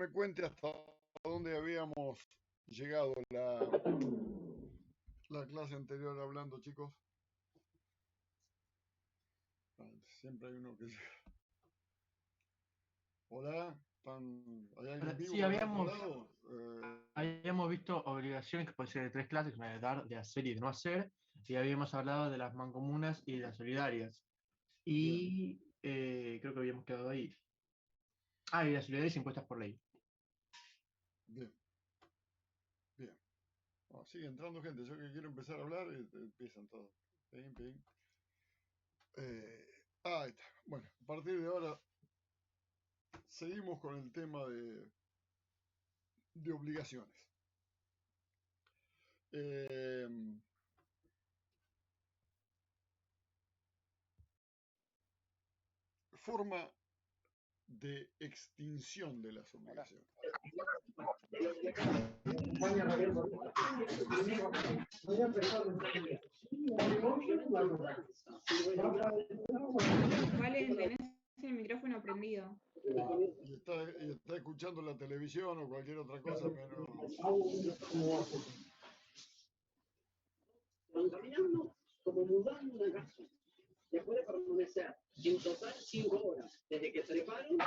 me cuente hasta dónde habíamos llegado la clase anterior hablando, chicos. Siempre hay uno que llega. Hola, ¿hay alguien vivo Sí, por el otro lado? habíamos visto obligaciones que pueden ser de tres clases, de dar, de hacer y de no hacer, y habíamos hablado de las mancomunas y de las solidarias. Bien, Y creo que habíamos quedado ahí. Ah, y las solidarias impuestas por ley. bien, bien. Sigue entrando gente. Yo que quiero empezar a hablar, empiezan todos. Ping, ping. Ahí está. Bueno, a partir de ahora seguimos con el tema de obligaciones. Eh, Forma de extinción de las obligaciones. Vale, tenés el micrófono prendido. Y está escuchando la televisión o cualquier otra cosa menos. Caminando como mudando una casa. Después de permanecer en total 5 horas desde que treparon,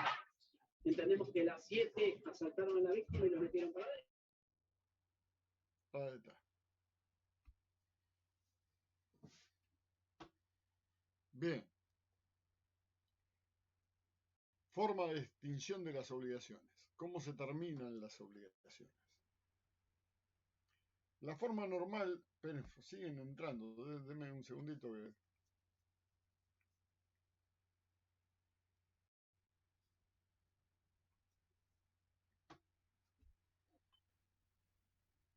entendemos que las 7 asaltaron a la víctima y lo metieron para adentro. Ahí está. Bien. Forma de extinción de las obligaciones. ¿Cómo se terminan las obligaciones? La forma normal, pero siguen entrando, denme un segundito que...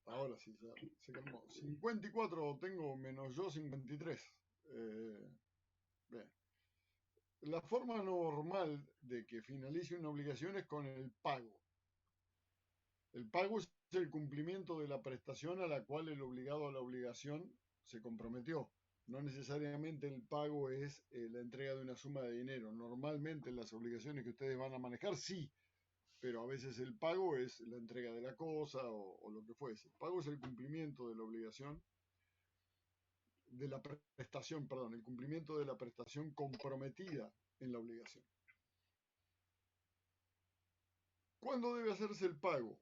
Ahora sí, ya se calmó. 54 tengo menos yo 53. Bien. La forma normal de que finalice una obligación es con el pago. El pago es el cumplimiento de la prestación a la cual el obligado a la obligación se comprometió. No necesariamente el pago es la entrega de una suma de dinero. Normalmente las obligaciones que ustedes van a manejar sí, pero a veces el pago es la entrega de la cosa o lo que fuese. El pago es el cumplimiento de la obligación, de la prestación, perdón, el cumplimiento de la prestación comprometida en la obligación. ¿Cuándo debe hacerse el pago?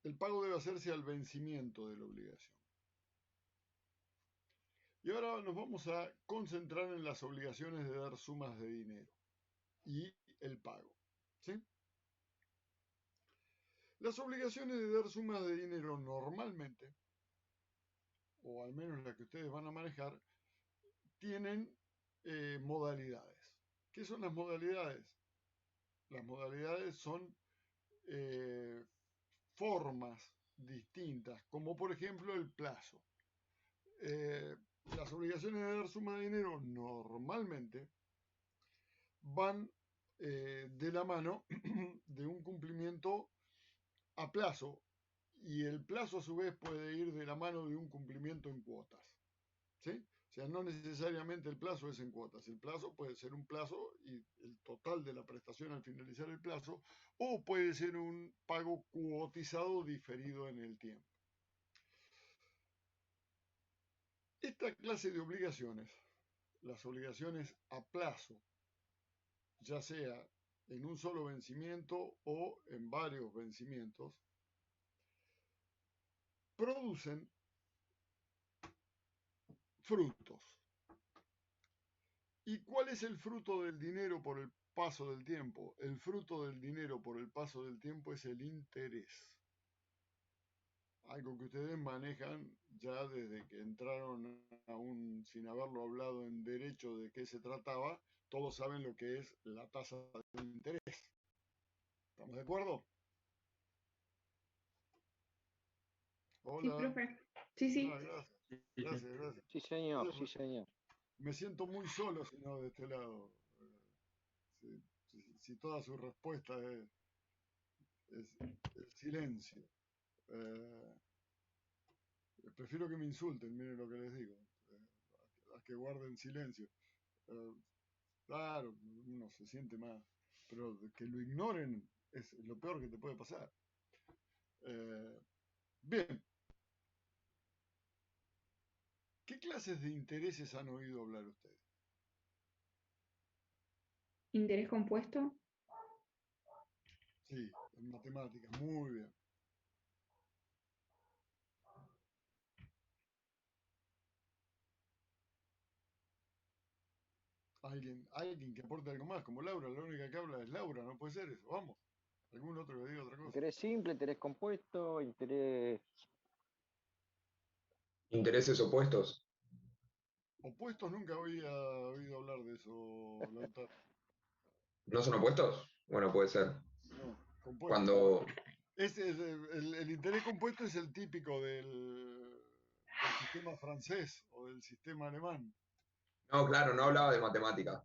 El pago debe hacerse al vencimiento de la obligación. Y ahora nos vamos a concentrar en las obligaciones de dar sumas de dinero y el pago. ¿Sí? Las obligaciones de dar sumas de dinero normalmente, o al menos las que ustedes van a manejar, tienen modalidades. ¿Qué son las modalidades? Las modalidades son eh, formas distintas, como por ejemplo el plazo. Las obligaciones de dar suma de dinero normalmente van de la mano de un cumplimiento a plazo y el plazo a su vez puede ir de la mano de un cumplimiento en cuotas. ¿Sí? O sea, no necesariamente el plazo es en cuotas. El plazo puede ser un plazo y el total de la prestación al finalizar el plazo, o puede ser un pago cuotizado diferido en el tiempo. Esta clase de obligaciones, las obligaciones a plazo, ya sea en un solo vencimiento o en varios vencimientos, producen frutos. ¿Y cuál es el fruto del dinero por el paso del tiempo? El fruto del dinero por el paso del tiempo es el interés. Algo que ustedes manejan ya desde que entraron aún sin haberlo hablado en derecho de qué se trataba, todos saben lo que es la tasa de interés. ¿Estamos de acuerdo? Sí, Hola. profe. Sí, sí. Gracias. Sí, sí. Gracias, gracias. Sí, señor, sí, señor. Me siento muy solo si no de este lado. Si toda su respuesta es el silencio. Eh, Prefiero que me insulten, miren lo que les digo, a que guarden silencio. Eh, claro, uno se siente más, pero que lo ignoren Es lo peor que te puede pasar. Bien, ¿qué clases de intereses han oído hablar ustedes? ¿Interés compuesto? Sí, en matemáticas, muy bien. Alguien que aporte algo más, como Laura, la única que habla es Laura, no puede ser eso. Vamos, algún otro que diga otra cosa. Interés simple, interés compuesto, interés... Intereses opuestos. Opuestos nunca había oído hablar de eso, Lautaro. ¿No son opuestos? Bueno, puede ser. No, compuestos. Cuando, El interés compuesto es el típico del sistema francés o del sistema alemán. no, claro, no hablaba de matemática.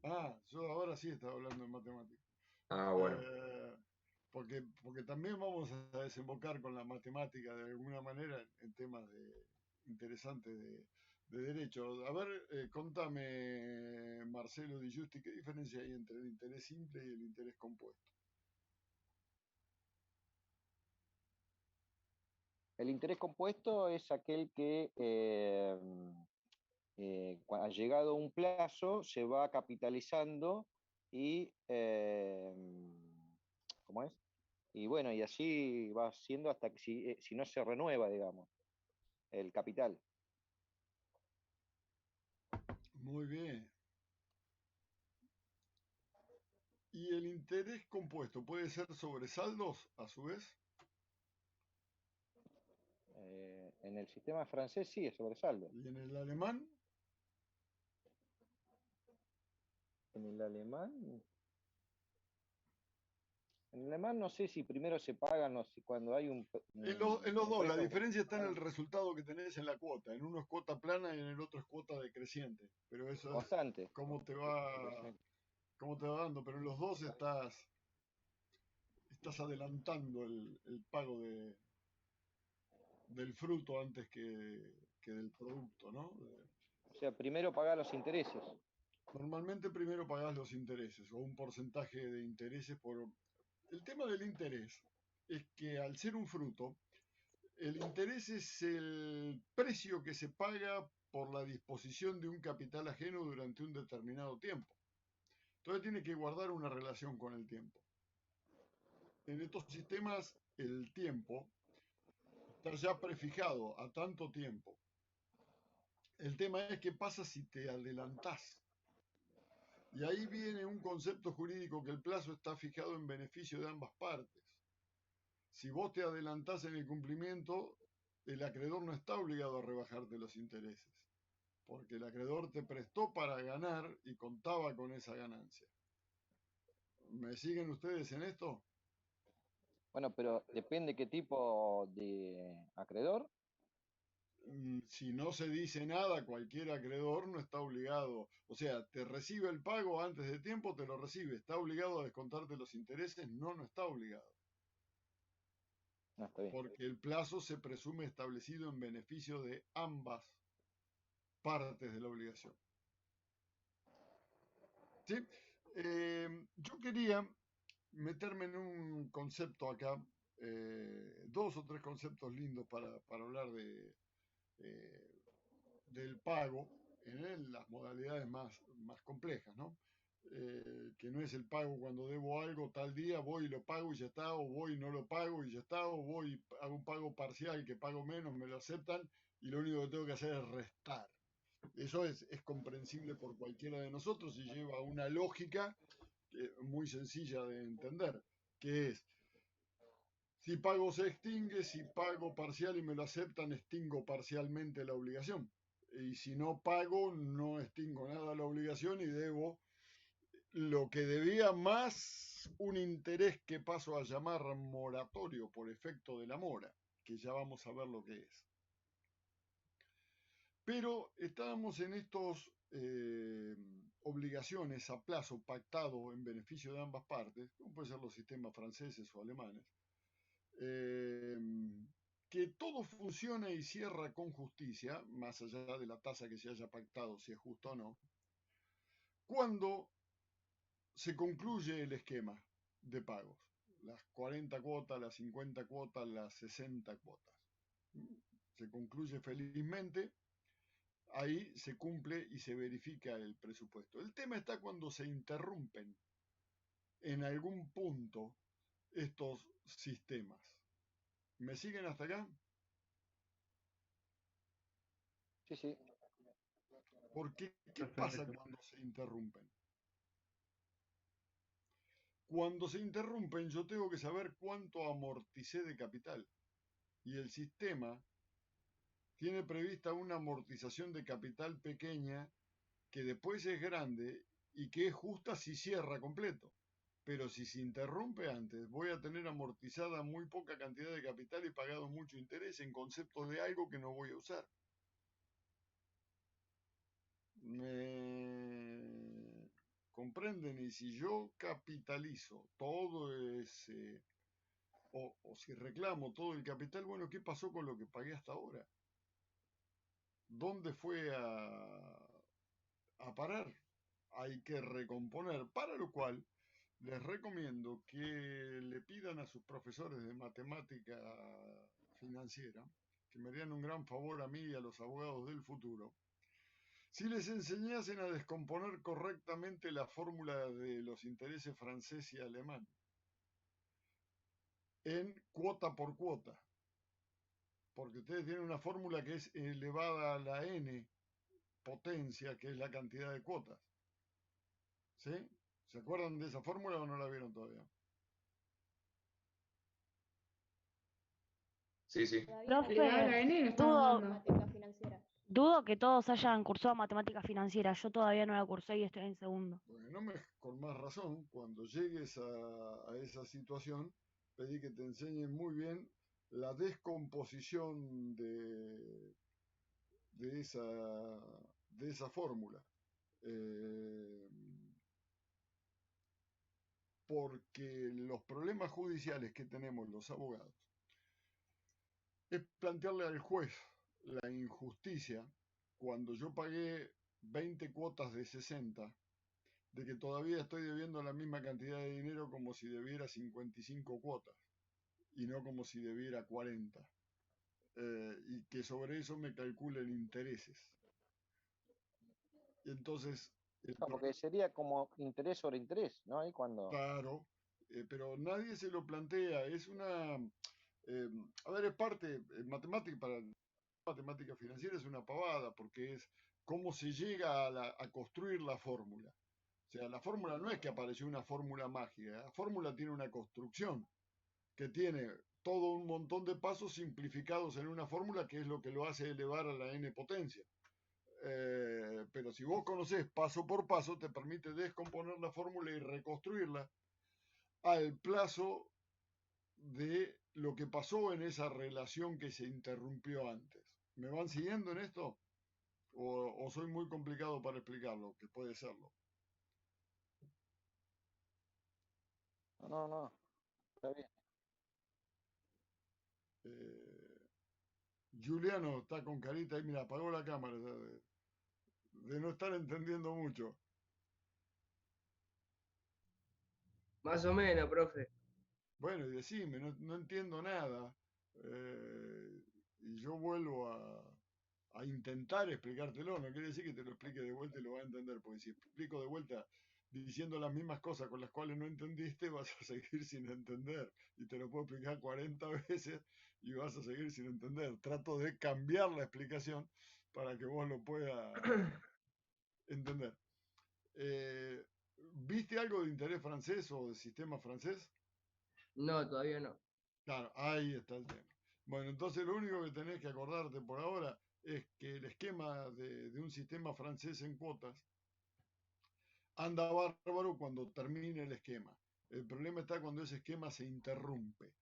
Ah, yo ahora sí estaba hablando de matemáticas. Ah, bueno. Porque también vamos a desembocar con la matemática de alguna manera en temas interesantes de derecho. A ver, contame, Marcelo Di Giusti, ¿qué diferencia hay entre el interés simple y el interés compuesto? El interés compuesto es aquel que ha llegado un plazo, se va capitalizando y, ¿cómo es? Y bueno, y así va siendo hasta que si no se renueva, digamos, el capital. Muy bien. ¿Y el interés compuesto puede ser sobre saldos, a su vez? En el sistema francés sí es sobresaldo. ¿Y en el alemán? En el alemán no sé si primero se pagan, no sé, cuando hay En los dos, la préstamo, diferencia está en el resultado que tenés en la cuota. En uno es cuota plana y en el otro es cuota decreciente. Pero eso es constante. cómo te va dando. Pero en los dos estás adelantando el pago del fruto antes que del producto, ¿no? O sea, primero pagar los intereses. Normalmente primero pagás los intereses o un porcentaje de intereses por... El tema del interés es que al ser un fruto, el interés es el precio que se paga por la disposición de un capital ajeno durante un determinado tiempo. Entonces tiene que guardar una relación con el tiempo. En estos sistemas, el tiempo está ya prefijado a tanto tiempo. El tema es qué pasa si te adelantás. Y ahí viene un concepto jurídico que el plazo está fijado en beneficio de ambas partes. Si vos te adelantás en el cumplimiento, el acreedor no está obligado a rebajarte los intereses, porque el acreedor te prestó para ganar y contaba con esa ganancia. ¿Me siguen ustedes en esto? Bueno, pero depende qué tipo de acreedor. Si no se dice nada, cualquier acreedor no está obligado. O sea, te recibe el pago antes de tiempo, te lo recibe. ¿Está obligado a descontarte los intereses? No, no está obligado. No, está bien. Porque el plazo se presume establecido en beneficio de ambas partes de la obligación. ¿Sí? Yo quería meterme en un concepto acá, dos o tres conceptos lindos para hablar del pago en las modalidades más complejas, ¿no? Que no es el pago cuando debo algo tal día, voy y lo pago y ya está, o voy y no lo pago y ya está, o voy y hago un pago parcial que pago menos, me lo aceptan y lo único que tengo que hacer es restar. Eso es comprensible por cualquiera de nosotros y lleva una lógica muy sencilla de entender, que es, si pago se extingue, si pago parcial y me lo aceptan, extingo parcialmente la obligación. Y si no pago, no extingo nada la obligación y debo lo que debía más un interés que paso a llamar moratorio por efecto de la mora, que ya vamos a ver lo que es. Pero estábamos en estos obligaciones a plazo pactado en beneficio de ambas partes, como pueden ser los sistemas franceses o alemanes, que todo funciona y cierra con justicia, más allá de la tasa que se haya pactado, si es justo o no, cuando se concluye el esquema. de pagos. Las 40 cuotas, las 50 cuotas, las 60 cuotas. Se concluye felizmente, ahí se cumple y se verifica el presupuesto. El tema está cuando se interrumpen en algún punto estos sistemas. ¿Me siguen hasta acá? Sí, sí. Porque, ¿qué pasa Perfecto. cuando se interrumpen? Cuando se interrumpen, yo tengo que saber cuánto amorticé de capital. Y el sistema tiene prevista una amortización de capital pequeña que después es grande y que es justa si cierra completo. Pero si se interrumpe antes, voy a tener amortizada muy poca cantidad de capital y pagado mucho interés en concepto de algo que no voy a usar. ¿Me comprenden? Y si yo capitalizo todo ese, o si reclamo todo el capital, bueno, ¿qué pasó con lo que pagué hasta ahora? ¿Dónde fue a parar? Hay que recomponer, para lo cual les recomiendo que le pidan a sus profesores de matemática financiera que me harían un gran favor a mí y a los abogados del futuro, si les enseñasen a descomponer correctamente la fórmula de los intereses francés y alemán en cuota por cuota, porque ustedes tienen una fórmula que es elevada a la n potencia, que es la cantidad de cuotas. ¿Sí? ¿Se acuerdan de esa fórmula o no la vieron todavía? Sí, sí. Elevada a la Profe, N lo estamos dudo, dando. Matemática financiera. dudo que todos hayan cursado matemática financiera. Yo todavía no la cursé y estoy en segundo. Bueno, con más razón, cuando llegues a esa situación, pedí que te enseñen muy bien la descomposición de esa, de esa fórmula. Porque los problemas judiciales que tenemos los abogados es plantearle al juez la injusticia cuando yo pagué 20 cuotas de 60, de que todavía estoy debiendo la misma cantidad de dinero como si debiera 55 cuotas y no como si debiera 40. Y que sobre eso me calculen intereses. Y entonces, Porque sería como interés sobre interés, ¿no? Ahí cuando. claro, pero nadie se lo plantea. Es una, a ver, es parte, matemática para matemática financiera es una pavada, porque es cómo se llega a construir la fórmula. O sea, la fórmula no es que apareció una fórmula mágica, la fórmula tiene una construcción que tiene todo un montón de pasos simplificados en una fórmula que es lo que lo hace elevar a la n potencia. Pero si vos conocés paso por paso, te permite descomponer la fórmula y reconstruirla al plazo de lo que pasó en esa relación que se interrumpió antes. ¿Me van siguiendo en esto? ¿O soy muy complicado para explicarlo? Que puede serlo. No, no, está bien. Juliano está con carita y mira, apagó la cámara de no estar entendiendo mucho. Más o menos, profe. Bueno, y decime, no entiendo nada. Y yo vuelvo a intentar explicártelo. No quiere decir que te lo explique de vuelta y lo vas a entender, porque si explico de vuelta diciendo las mismas cosas con las cuales no entendiste, vas a seguir sin entender. Y te lo puedo explicar 40 veces y vas a seguir sin entender. Trato de cambiar la explicación para que vos lo puedas entender. ¿Viste algo de interés francés o de sistema francés? No, todavía no. Claro, ahí está el tema. Bueno, entonces lo único que tenés que acordarte por ahora es que el esquema de un sistema francés en cuotas anda bárbaro cuando termine el esquema. El problema está cuando ese esquema se interrumpe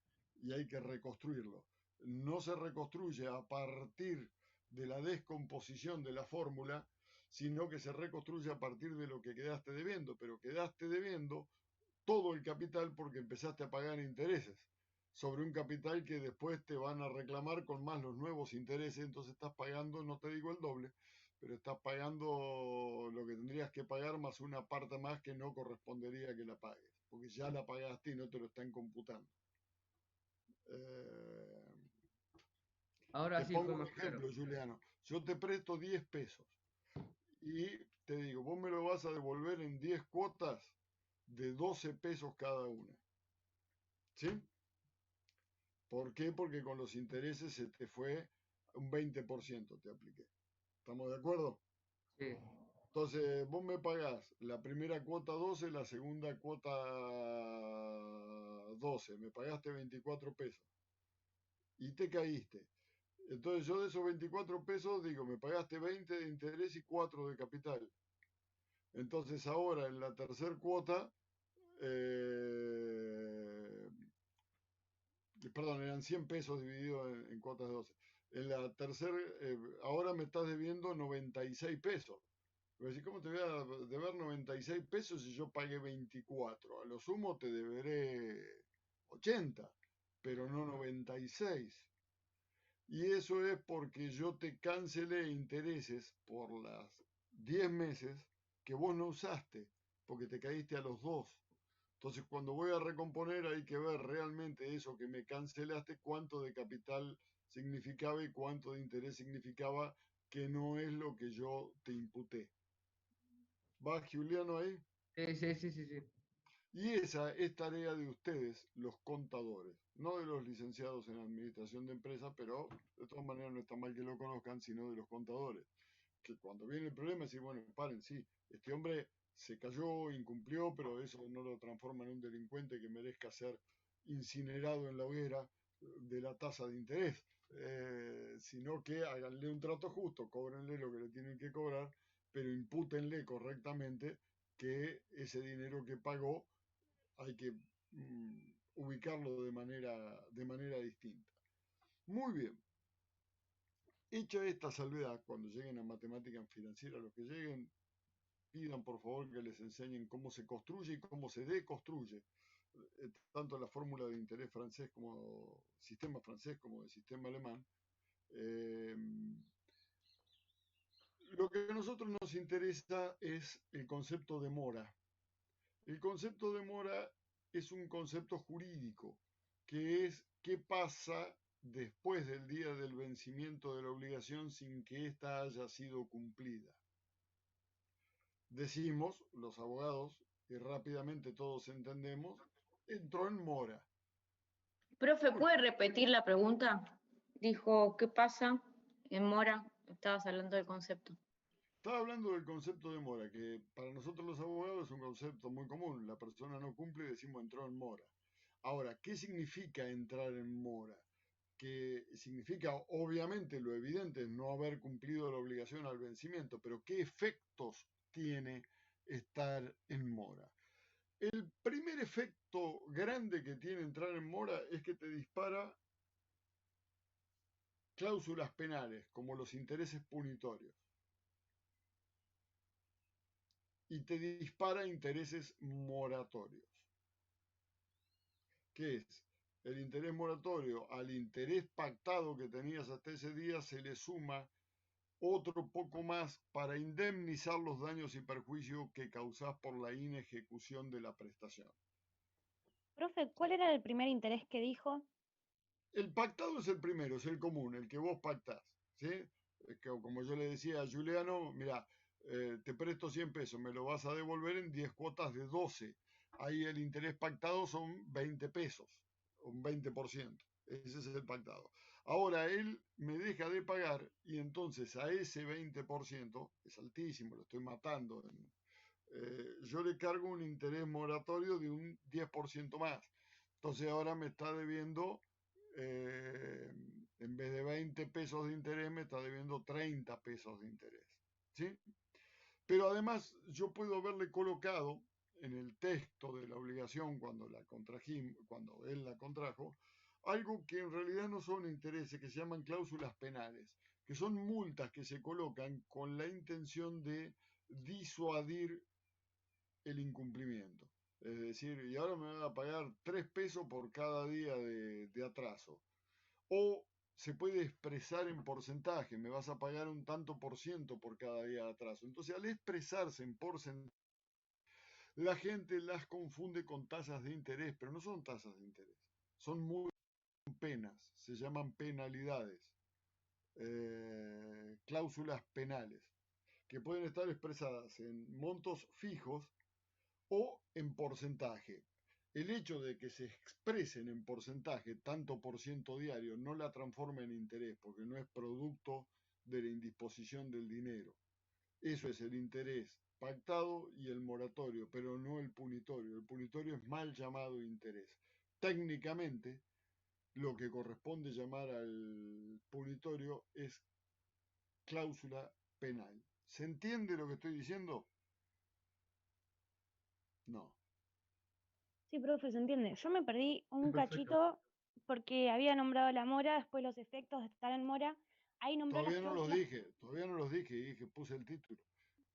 y hay que reconstruirlo. No se reconstruye a partir de la descomposición de la fórmula, sino que se reconstruye a partir de lo que quedaste debiendo, pero quedaste debiendo todo el capital porque empezaste a pagar intereses sobre un capital que después te van a reclamar con más los nuevos intereses, entonces estás pagando, no te digo el doble, pero estás pagando lo que tendrías que pagar más una parte más que no correspondería que la pagues, porque ya la pagaste y no te lo están computando. Ahora Te sí pongo fue un más claro. ejemplo, Juliano. Yo te presto 10 pesos y te digo, vos me lo vas a devolver en 10 cuotas de 12 pesos cada una. ¿Sí? ¿Por qué? Porque con los intereses se te fue un 20%, te apliqué. ¿Estamos de acuerdo? Sí. Entonces, vos me pagás la primera cuota 12, la segunda cuota 12. Me pagaste 24 pesos y te caíste. Entonces, yo de esos 24 pesos digo, me pagaste 20 de interés y 4 de capital. Entonces, ahora en la tercera cuota, perdón, eran 100 pesos dividido en cuotas de 12. En la tercera, ahora me estás debiendo 96 pesos. ¿Cómo te voy a deber 96 pesos si yo pagué 24? A lo sumo te deberé 80, pero no 96. Y eso es porque yo te cancelé intereses por las 10 meses que vos no usaste, porque te caíste a los 2. Entonces, cuando voy a recomponer, hay que ver realmente eso que me cancelaste, cuánto de capital significaba y cuánto de interés significaba, que no es lo que yo te imputé. ¿Va Juliano ahí? Sí. Y esa es tarea de ustedes, los contadores, no de los licenciados en administración de empresas, pero de todas maneras no está mal que lo conozcan, sino de los contadores. Que cuando viene el problema, decir, bueno, paren, sí, este hombre se cayó, incumplió, pero eso no lo transforma en un delincuente que merezca ser incinerado en la hoguera de la tasa de interés, sino que háganle un trato justo, cóbrenle lo que le tienen que cobrar, pero impútenle correctamente que ese dinero que pagó hay que ubicarlo de manera distinta. Muy bien. Hecha esta salvedad, cuando lleguen a matemáticas financieras, los que lleguen, pidan por favor que les enseñen cómo se construye y cómo se deconstruye tanto la fórmula de interés francés como sistema francés como el sistema alemán. Lo que a nosotros nos interesa es el concepto de mora. El concepto de mora es un concepto jurídico, que es qué pasa después del día del vencimiento de la obligación sin que ésta haya sido cumplida. Decimos, los abogados, y rápidamente todos entendemos, entró en mora. Profe, ¿puede repetir la pregunta? Dijo, ¿qué pasa en mora? Estabas hablando del concepto. Estaba hablando del concepto de mora, que para nosotros los abogados es un concepto muy común. La persona no cumple y decimos entró en mora. Ahora, ¿qué significa entrar en mora? Que significa, obviamente, lo evidente es no haber cumplido la obligación al vencimiento, pero ¿qué efectos tiene estar en mora? El primer efecto grande que tiene entrar en mora es que te dispara cláusulas penales, como los intereses punitorios, y te dispara intereses moratorios. ¿Qué es? El interés moratorio al interés pactado que tenías hasta ese día se le suma otro poco más para indemnizar los daños y perjuicios que causás por la inejecución de la prestación. Profe, ¿cuál era el primer interés que dijo? El pactado es el primero, es el común, el que vos pactás, ¿sí? Que, como yo le decía a Juliano, mira, te presto 100 pesos, me lo vas a devolver en 10 cuotas de 12. Ahí el interés pactado son 20 pesos, un 20%. Ese es el pactado. Ahora él me deja de pagar y entonces a ese 20%, es altísimo, lo estoy matando, yo le cargo un interés moratorio de un 10% más. Entonces ahora me está debiendo, en vez de 20 pesos de interés, me está debiendo 30 pesos de interés. ¿Sí? Pero además yo puedo haberle colocado en el texto de la obligación cuando cuando él la contrajo, algo que en realidad no son intereses, que se llaman cláusulas penales, que son multas que se colocan con la intención de disuadir el incumplimiento. Es decir, y ahora me van a pagar 3 pesos por cada día de atraso. O se puede expresar en porcentaje, me vas a pagar un tanto por ciento por cada día de atraso. Entonces, al expresarse en porcentaje, la gente las confunde con tasas de interés, pero no son tasas de interés, son muy penas, se llaman penalidades, cláusulas penales, que pueden estar expresadas en montos fijos o en porcentaje. El hecho de que se expresen en porcentaje, tanto por ciento diario, no la transforma en interés, porque no es producto de la indisposición del dinero. Eso es el interés pactado y el moratorio, pero no el punitorio. El punitorio es mal llamado interés. Técnicamente, lo que corresponde llamar al punitorio es cláusula penal. ¿Se entiende lo que estoy diciendo? No. Sí, profe, se entiende. Yo me perdí un Perfecto. cachito porque había nombrado la mora, después los efectos de estar en mora. Ahí nombró las Todavía no los cláusulas. dije, puse el título.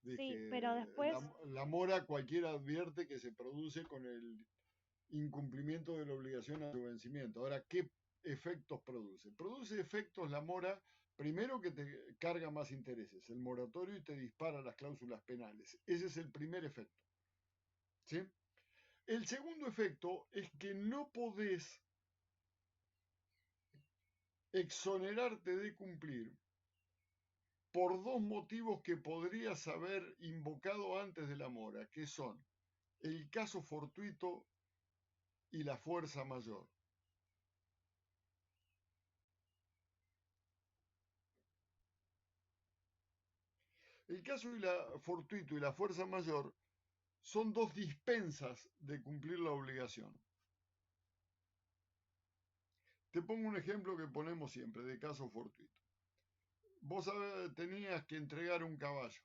Sí, pero Dije, después, la mora cualquiera advierte que se produce con el incumplimiento de la obligación a su vencimiento. Ahora, ¿qué efectos produce? Produce efectos la mora, primero que te carga más intereses, el moratorio, y te dispara las cláusulas penales. Ese es el primer efecto. ¿Sí? El segundo efecto es que no podés exonerarte de cumplir por dos motivos que podrías haber invocado antes de la mora, que son el caso fortuito y la fuerza mayor. El caso fortuito y la fuerza mayor son dos dispensas de cumplir la obligación. Te pongo un ejemplo que ponemos siempre de caso fortuito. Vos tenías que entregar un caballo,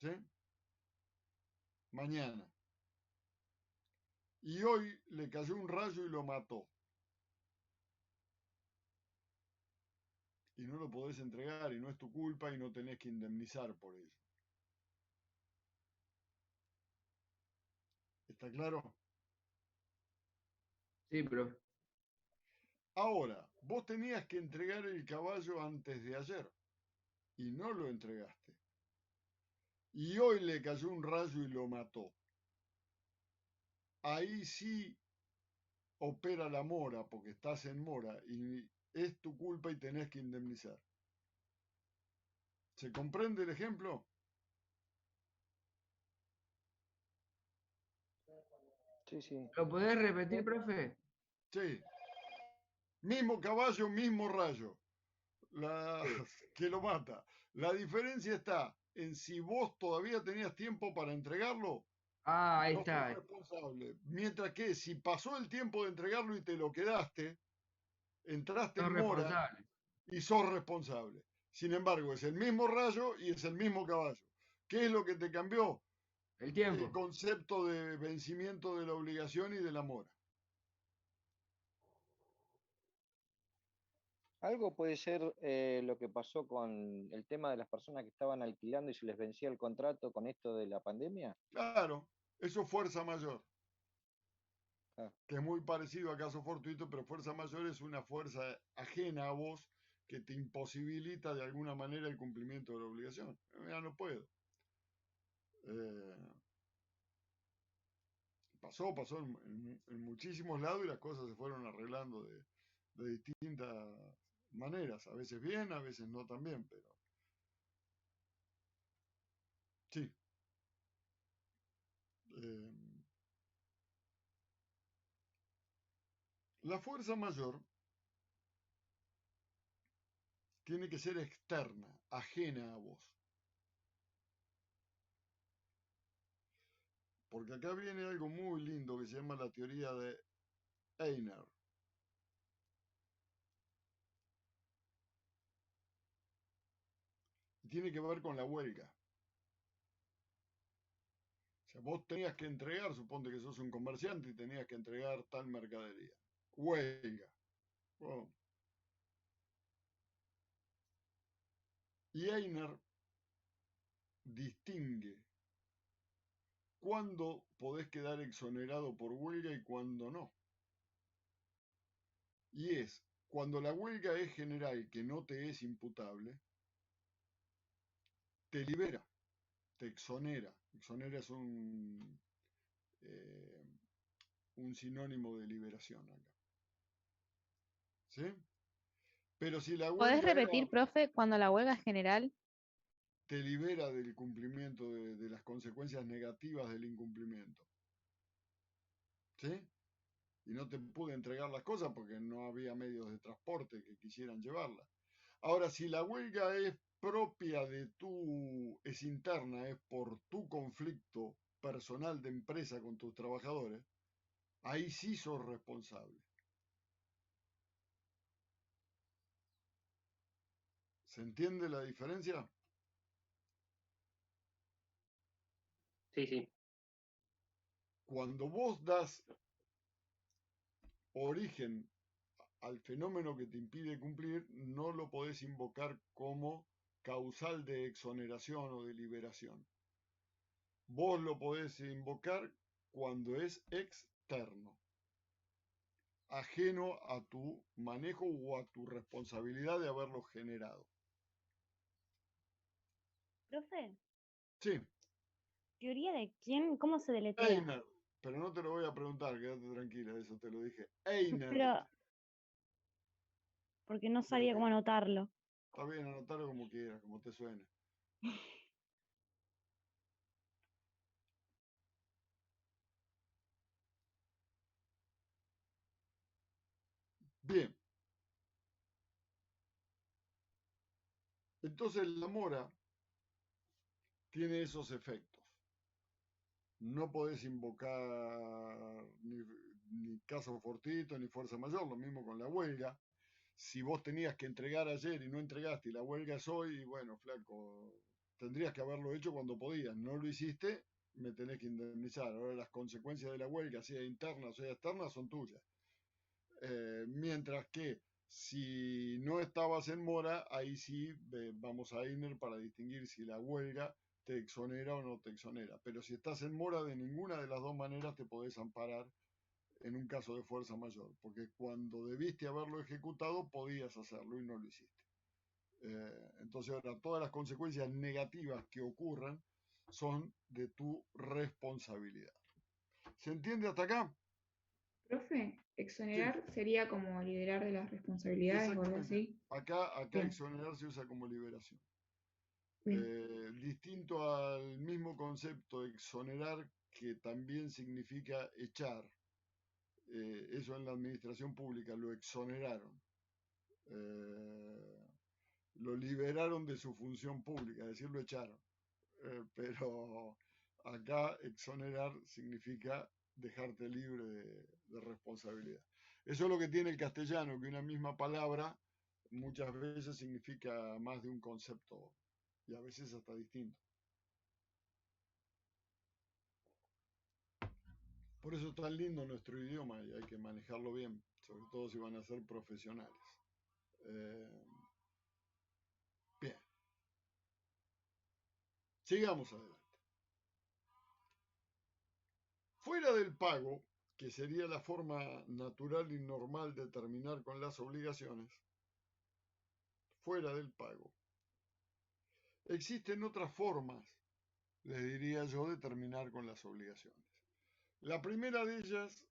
¿sí? Mañana. Y hoy le cayó un rayo y lo mató. Y no lo podés entregar y no es tu culpa y no tenés que indemnizar por ello. ¿Está claro? Sí, profe. Ahora, vos tenías que entregar el caballo antes de ayer y no lo entregaste. Y hoy le cayó un rayo y lo mató. Ahí sí opera la mora, porque estás en mora y es tu culpa y tenés que indemnizar. ¿Se comprende el ejemplo? Sí, sí. ¿Lo podés repetir, profe? Sí. Mismo caballo, mismo rayo. Que lo mata. La diferencia está en si vos todavía tenías tiempo para entregarlo, Ah, ahí no sos está. responsable. Mientras que si pasó el tiempo de entregarlo y te lo quedaste, entraste Sos en mora responsable. y sos responsable. Sin embargo, es el mismo rayo y es el mismo caballo. ¿Qué es lo que te cambió? El El tiempo. concepto de vencimiento de la obligación y de la mora. Algo puede ser lo que pasó con el tema de las personas que estaban alquilando y se les vencía el contrato con esto de la pandemia. Claro, eso es fuerza mayor, Ah, que es muy parecido a caso fortuito, pero fuerza mayor es una fuerza ajena a vos que te imposibilita de alguna manera el cumplimiento de la obligación. Ya no puedo. Eh, pasó en muchísimos lados y las cosas se fueron arreglando de distintas maneras, a veces bien, a veces no tan bien, pero sí. Eh, la fuerza mayor tiene que ser externa, ajena a vos. Porque acá viene algo muy lindo que se llama la teoría de Einer. Y tiene que ver con la huelga. O sea, vos tenías que entregar, suponte que sos un comerciante y tenías que entregar tal mercadería. Huelga. Bueno. Y Einer distingue cuándo podés quedar exonerado por huelga y cuándo no. Y es Cuando la huelga es general, que no te es imputable, te libera, te exonera. Exonera es un sinónimo de liberación acá. ¿Sí? Pero si la ¿Podés huelga repetir, profe, cuando la huelga es general? te libera del cumplimiento de las consecuencias negativas del incumplimiento. ¿Sí? Y no te pude entregar las cosas porque no había medios de transporte que quisieran llevarlas. Ahora, si la huelga es propia es interna, es por tu conflicto personal de empresa con tus trabajadores, ahí sí sos responsable. ¿Se entiende la diferencia? Sí, sí. Cuando vos das origen al fenómeno que te impide cumplir, no lo podés invocar como causal de exoneración o de liberación. Vos lo podés invocar cuando es externo, ajeno a tu manejo o a tu responsabilidad de haberlo generado. Profe, Sí, ¿teoría de quién? ¿Cómo se deletrea? Einer, pero no te lo voy a preguntar, quédate tranquila, eso te lo dije. Einer. Pero, porque no sabía Bueno, cómo anotarlo. está bien, anotarlo como quieras, como te suene. Bien. Entonces la mora tiene esos efectos. No podés invocar ni caso fortuito ni fuerza mayor, lo mismo con la huelga. Si vos tenías que entregar ayer y no entregaste y la huelga es hoy, bueno, flaco, tendrías que haberlo hecho cuando podías. No lo hiciste, me tenés que indemnizar. Ahora las consecuencias de la huelga, sea interna o sea externa, son tuyas. Mientras que si no estabas en mora, ahí sí vamos a Einer para distinguir si la huelga te exonera o no te exonera. Pero si estás en mora, de ninguna de las dos maneras te podés amparar en un caso de fuerza mayor, porque cuando debiste haberlo ejecutado podías hacerlo y no lo hiciste. Entonces ahora todas las consecuencias negativas que ocurran son de tu responsabilidad. ¿Se entiende hasta acá? Profe, Sí, exonerar sería como liberar de las responsabilidades o algo exactamente. así. Acá Bien, exonerar se usa como liberación. bien. Distinto al mismo concepto exonerar, que también significa echar. Eso en la administración pública lo exoneraron. Lo liberaron de su función pública, es decir, lo echaron. Pero acá exonerar significa dejarte libre de responsabilidad. Eso es lo que tiene el castellano, que una misma palabra muchas veces significa más de un concepto y a veces hasta distinto. Por eso es tan lindo nuestro idioma y hay que manejarlo bien, sobre todo si van a ser profesionales. Bien, sigamos adelante. Fuera del pago, que sería la forma natural y normal de terminar con las obligaciones, fuera del pago, existen otras formas, les diría yo, de terminar con las obligaciones. La primera de ellas,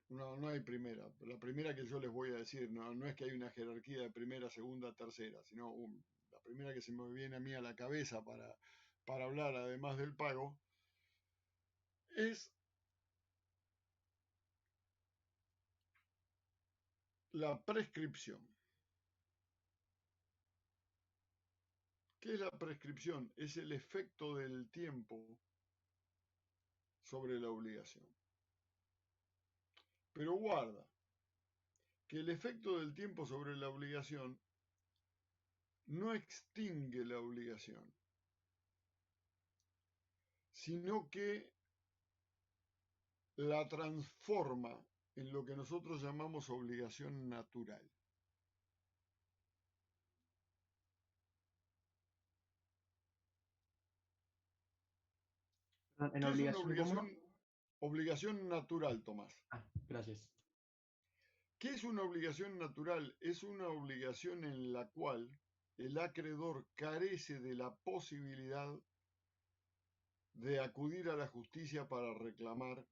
no hay primera, la primera que yo les voy a decir, no es que hay una jerarquía de primera, segunda, tercera, sino la primera que se me viene a mí a la cabeza para hablar además del pago, es la prescripción. ¿Qué es la prescripción? Es el efecto del tiempo sobre la obligación. Pero guarda, que el efecto del tiempo sobre la obligación no extingue la obligación, sino que la transforma en lo que nosotros llamamos obligación natural. En ¿Qué es una obligación, ¿cómo? obligación natural, Tomás? Ah, gracias. ¿Qué es una obligación natural? Es una obligación en la cual el acreedor carece de la posibilidad de acudir a la justicia para reclamar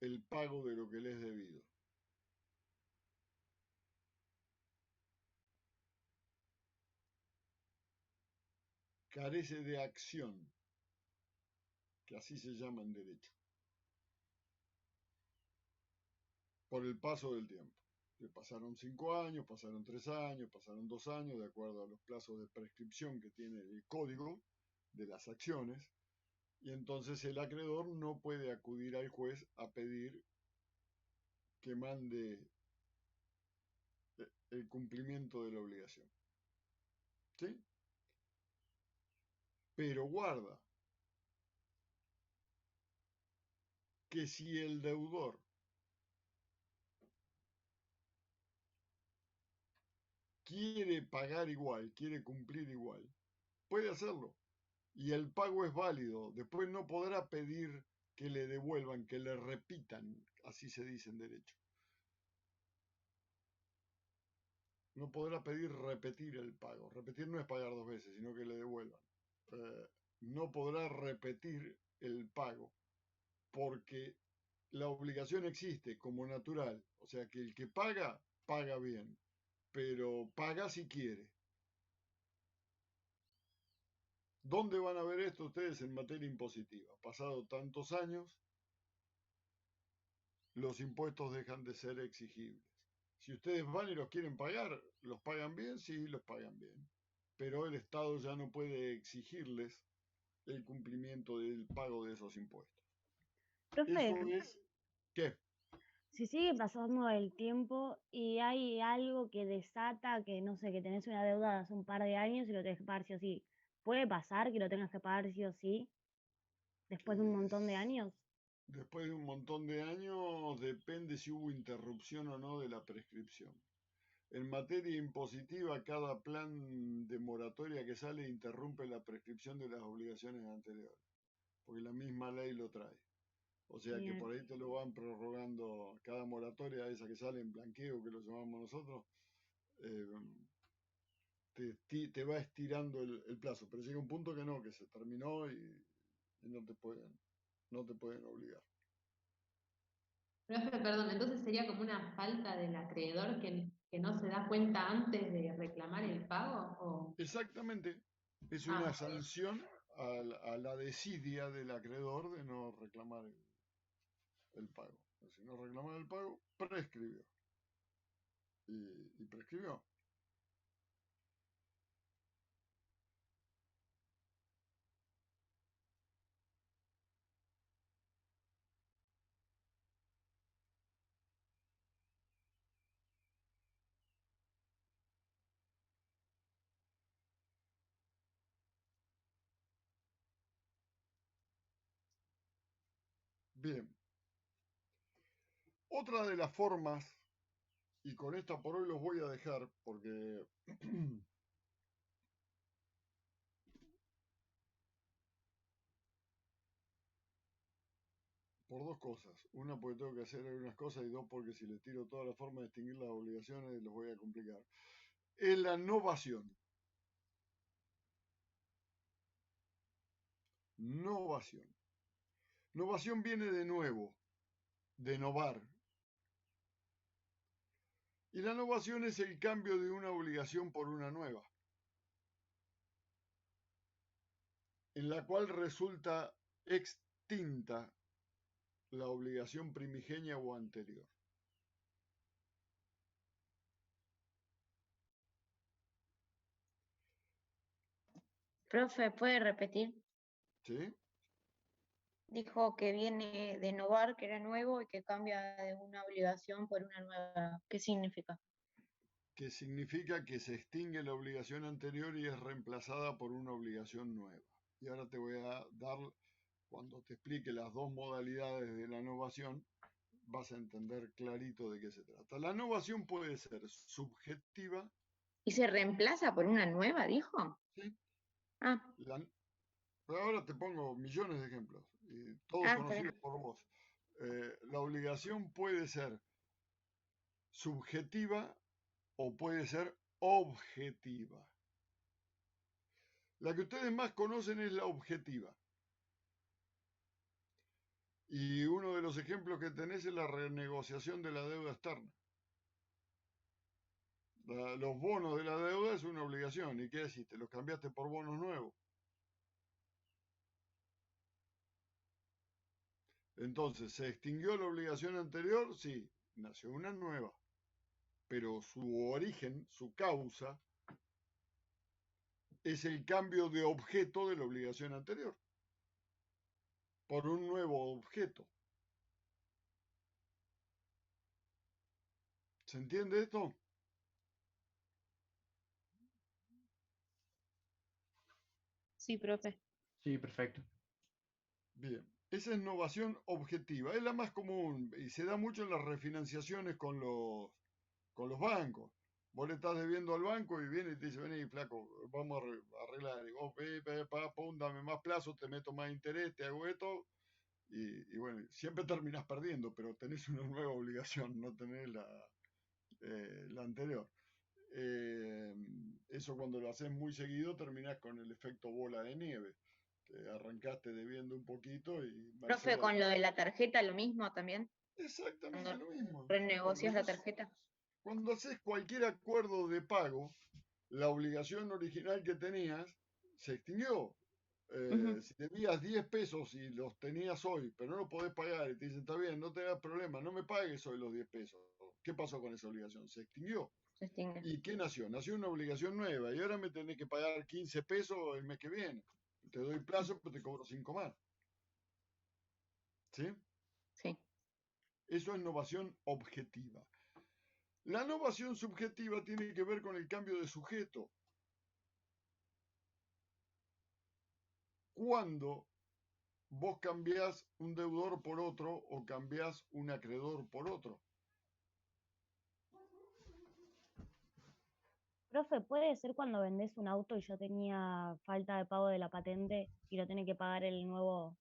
el pago de lo que le es debido. Carece de acción, que así se llama en derecho, por el paso del tiempo. Que pasaron 5 años, pasaron 3 años, pasaron 2 años, de acuerdo a los plazos de prescripción que tiene el código de las acciones, y entonces el acreedor no puede acudir al juez a pedir que mande el cumplimiento de la obligación. ¿Sí? Pero guarda que si el deudor quiere pagar igual, quiere cumplir igual, puede hacerlo. Y el pago es válido. Después no podrá pedir que le devuelvan, que le repitan, así se dice en derecho. No podrá pedir repetir el pago. Repetir no es pagar 2 veces, sino que le devuelvan. No podrá repetir el pago porque la obligación existe como natural. O sea que el que paga, paga bien, pero paga si quiere. ¿Dónde van a ver esto ustedes en materia impositiva? Pasado tantos años, los impuestos dejan de ser exigibles. Si ustedes van y los quieren pagar, ¿los pagan bien? Sí, los pagan bien. Pero el Estado ya no puede exigirles el cumplimiento del pago de esos impuestos. Profe, Eso es, ¿qué? si sigue pasando el tiempo y hay algo que desata que, no sé, que tenés una deuda de hace un par de años y lo tenés que pagar sí o sí, ¿puede pasar que lo tengas que pagar sí o sí después de un montón de años? Después de un montón de años, depende si hubo interrupción o no de la prescripción. En materia impositiva, cada plan de moratoria que sale interrumpe la prescripción de las obligaciones anteriores, porque la misma ley lo trae. O sea que Bien. por ahí te lo van prorrogando cada moratoria, esa que sale en blanqueo, que lo llamamos nosotros, te va estirando el plazo. Pero llega un punto que no, que se terminó y no te pueden obligar. Profe, perdón, entonces sería como una falta del acreedor que no se da cuenta antes de reclamar el pago, ¿o? Exactamente. Es una sanción a la desidia del acreedor de no reclamar el pago. Si no reclamaba el pago, prescribió. Y prescribió. Bien. Otra de las formas, y con esta por hoy los voy a dejar porque por 2 cosas. Una, porque tengo que hacer algunas cosas, y 2, porque si les tiro toda la forma de extinguir las obligaciones, los voy a complicar. Es la novación. Novación. Novación viene de nuevo, de novar. Y la novación es el cambio de una obligación por una nueva, en la cual resulta extinta la obligación primigenia o anterior. Profe, ¿puede repetir? ¿Sí? Dijo que viene de novar, que era nuevo, y que cambia de una obligación por una nueva. ¿Qué significa? Que significa que se extingue la obligación anterior y es reemplazada por una obligación nueva. Y ahora te voy a dar, cuando te explique las 2 modalidades de la novación, vas a entender clarito de qué se trata. La novación puede ser subjetiva. ¿Y se reemplaza por una nueva, dijo? Sí. Ah. Pero ahora te pongo millones de ejemplos, y todos conocidos por vos. La obligación puede ser subjetiva o puede ser objetiva. La que ustedes más conocen es la objetiva. Y uno de los ejemplos que tenés es la renegociación de la deuda externa. Los bonos de la deuda es una obligación. ¿Y qué hiciste? ¿Los cambiaste por bonos nuevos? Entonces, ¿se extinguió la obligación anterior? Sí, nació una nueva. Pero su origen, su causa, es el cambio de objeto de la obligación anterior por un nuevo objeto. ¿Se entiende esto? Sí, profe. Sí, perfecto. Bien, esa es novación objetiva, es la más común y se da mucho en las refinanciaciones con los bancos. Vos le estás debiendo al banco y viene y te dice, vení, flaco, vamos a arreglar. Y vos, pum, dame más plazo, te meto más interés, te hago esto. Y bueno, siempre terminás perdiendo, pero tenés una nueva obligación, no tenés la anterior. Eso cuando lo haces muy seguido terminás con el efecto bola de nieve, que arrancaste debiendo un poquito y... Profe, Marcelo, con lo de la tarjeta lo mismo también, exactamente cuando lo mismo. renegocias la tarjeta. Cuando haces cualquier acuerdo de pago, la obligación original que tenías se extinguió. Si debías 10 pesos y los tenías hoy, pero no los podés pagar y te dicen, está bien, no te hagas problema, no me pagues hoy los 10 pesos. ¿Qué pasó con esa obligación? Se extinguió. Se extingue. ¿Y qué nació? Nació una obligación nueva y ahora me tenés que pagar 15 pesos el mes que viene. Te doy plazo, pero te cobro 5 más. ¿Sí? Sí. Eso es novación objetiva. La novación subjetiva tiene que ver con el cambio de sujeto. Cuando vos cambiás un deudor por otro o cambiás un acreedor por otro. Profe, ¿puede ser cuando vendés un auto y yo tenía falta de pago de la patente y lo tiene que pagar el nuevo,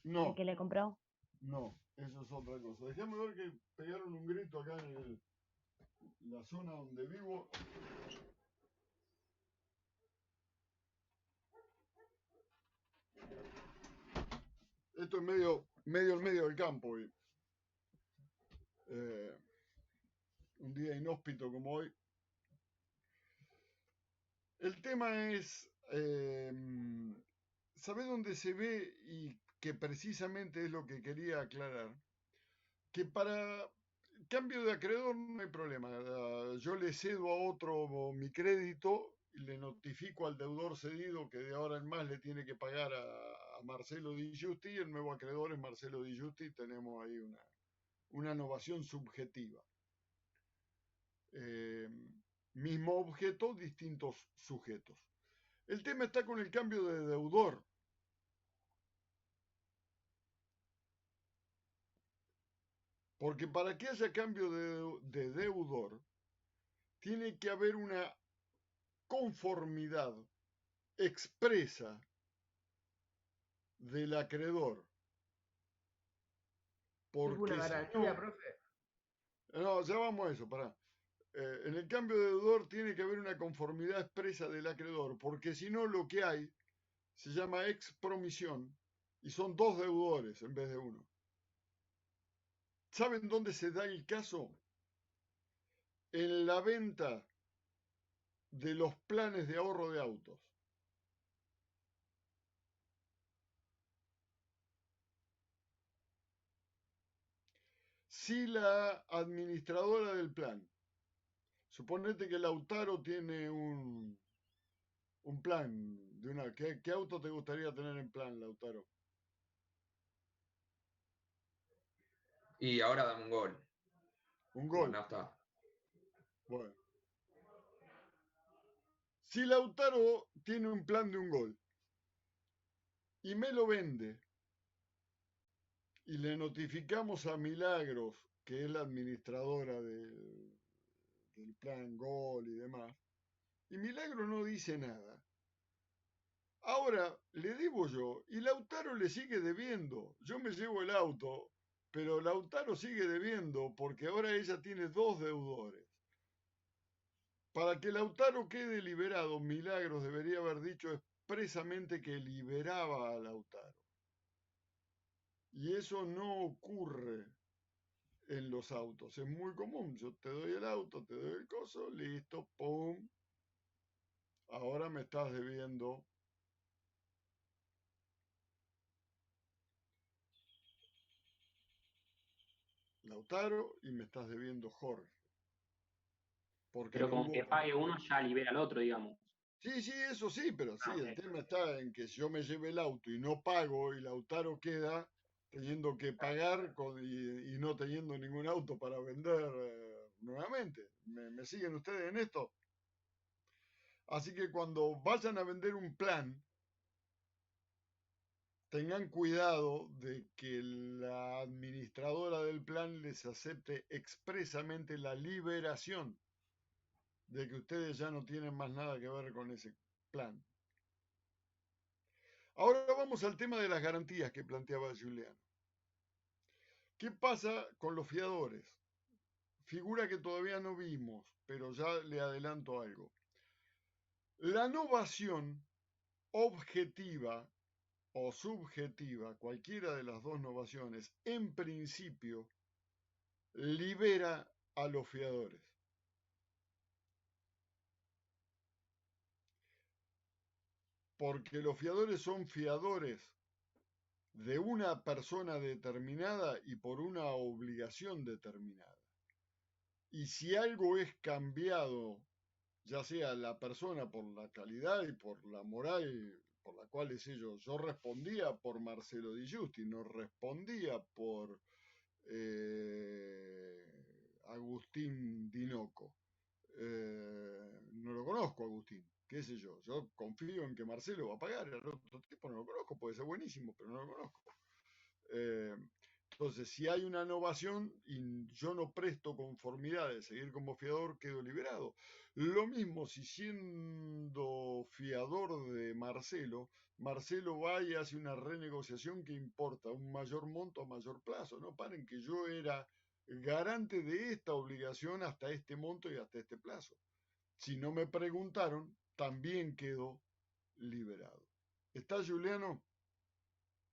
el No, que le compró? no, eso es otra cosa. Déjame ver que pegaron un grito acá en la zona donde vivo. Esto es medio del campo. Un día inhóspito como hoy. El tema es, ¿sabés dónde se ve? Y que precisamente es lo que quería aclarar. Que para cambio de acreedor no hay problema. Yo le cedo a otro mi crédito y le notifico al deudor cedido que de ahora en más le tiene que pagar a Marcelo Di Giusti y el nuevo acreedor es Marcelo Di Giusti. Tenemos ahí una novación subjetiva. Mismo objeto, distintos sujetos. El tema está con el cambio de deudor. Porque para que haya cambio de deudor, tiene que haber una conformidad expresa del acreedor. Porque una si garantía, no, profe. no, ya vamos a eso, pará. En el cambio de deudor tiene que haber una conformidad expresa del acreedor, porque si no lo que hay se llama expromisión y son dos deudores en vez de uno. ¿Saben dónde se da el caso? En la venta de los planes de ahorro de autos. Si la administradora del plan, suponete que Lautaro tiene un plan de una. ¿Qué auto te gustaría tener en plan, Lautaro? Y ahora dame un gol. Un Como Gol. nafta. Bueno. Si Lautaro tiene un plan de un Gol y me lo vende y le notificamos a Milagros, que es la administradora del plan Gol y demás, y Milagros no dice nada, ahora le debo yo y Lautaro le sigue debiendo. Yo me llevo el auto pero Lautaro sigue debiendo porque ahora ella tiene 2 deudores. Para que Lautaro quede liberado, Milagros debería haber dicho expresamente que liberaba a Lautaro. Y eso no ocurre en los autos. Es muy común. Yo te doy el auto, te doy el coso, listo, pum. Ahora me estás debiendo Lautaro y me estás debiendo Jorge. Porque Pero no con hubo... que pague uno ya libera al otro, digamos. Sí, sí, eso sí, pero sí, el Ok. tema está en que si yo me lleve el auto y no pago y Lautaro queda teniendo que pagar y no teniendo ningún auto para vender nuevamente. ¿Me siguen ustedes en esto? Así que cuando vayan a vender un plan, tengan cuidado de que la administradora del plan les acepte expresamente la liberación de que ustedes ya no tienen más nada que ver con ese plan. Ahora vamos al tema de las garantías que planteaba Juliano. ¿Qué pasa con los fiadores? Figura que todavía no vimos, pero ya le adelanto algo. La novación objetiva o subjetiva, cualquiera de las dos novaciones, en principio libera a los fiadores. Porque los fiadores son fiadores de una persona determinada y por una obligación determinada. Y si algo es cambiado, ya sea la persona por la calidad y por la moral por la cual es ello, yo respondía por Marcelo Di Giusti, no respondía por Agustín Dinoco. No lo conozco, Agustín, qué sé yo. Yo confío en que Marcelo va a pagar. El otro tipo no lo conozco, puede ser buenísimo, pero no lo conozco. Entonces, si hay una novación y yo no presto conformidad de seguir como fiador, quedo liberado. Lo mismo si siendo fiador de Marcelo, Marcelo va y hace una renegociación que importa un mayor monto a mayor plazo. No paren que yo era garante de esta obligación hasta este monto y hasta este plazo. Si no me preguntaron, también quedo liberado. ¿Está, Juliano?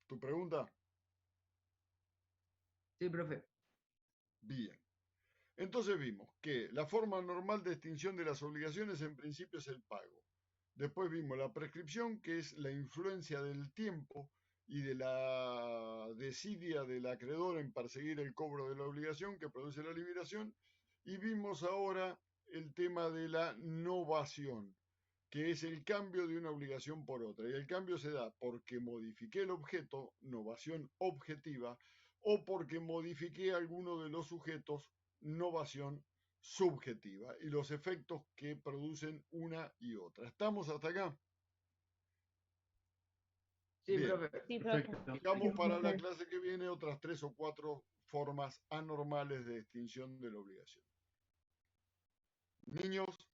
¿Tu pregunta? Sí, profe. Bien. Entonces vimos que la forma normal de extinción de las obligaciones en principio es el pago. Después vimos la prescripción, que es la influencia del tiempo y de la desidia del acreedor en perseguir el cobro de la obligación que produce la liberación. Y vimos ahora el tema de la novación, que es el cambio de una obligación por otra. Y el cambio se da porque modifiqué el objeto, novación objetiva, o porque modifiqué alguno de los sujetos, novación subjetiva, y los efectos que producen una y otra. ¿Estamos hasta acá? Sí, Bien. profe. Sí, profe. Perfecto. Fijamos para la clase que viene otras 3 o 4 formas anormales de extinción de la obligación. Niños,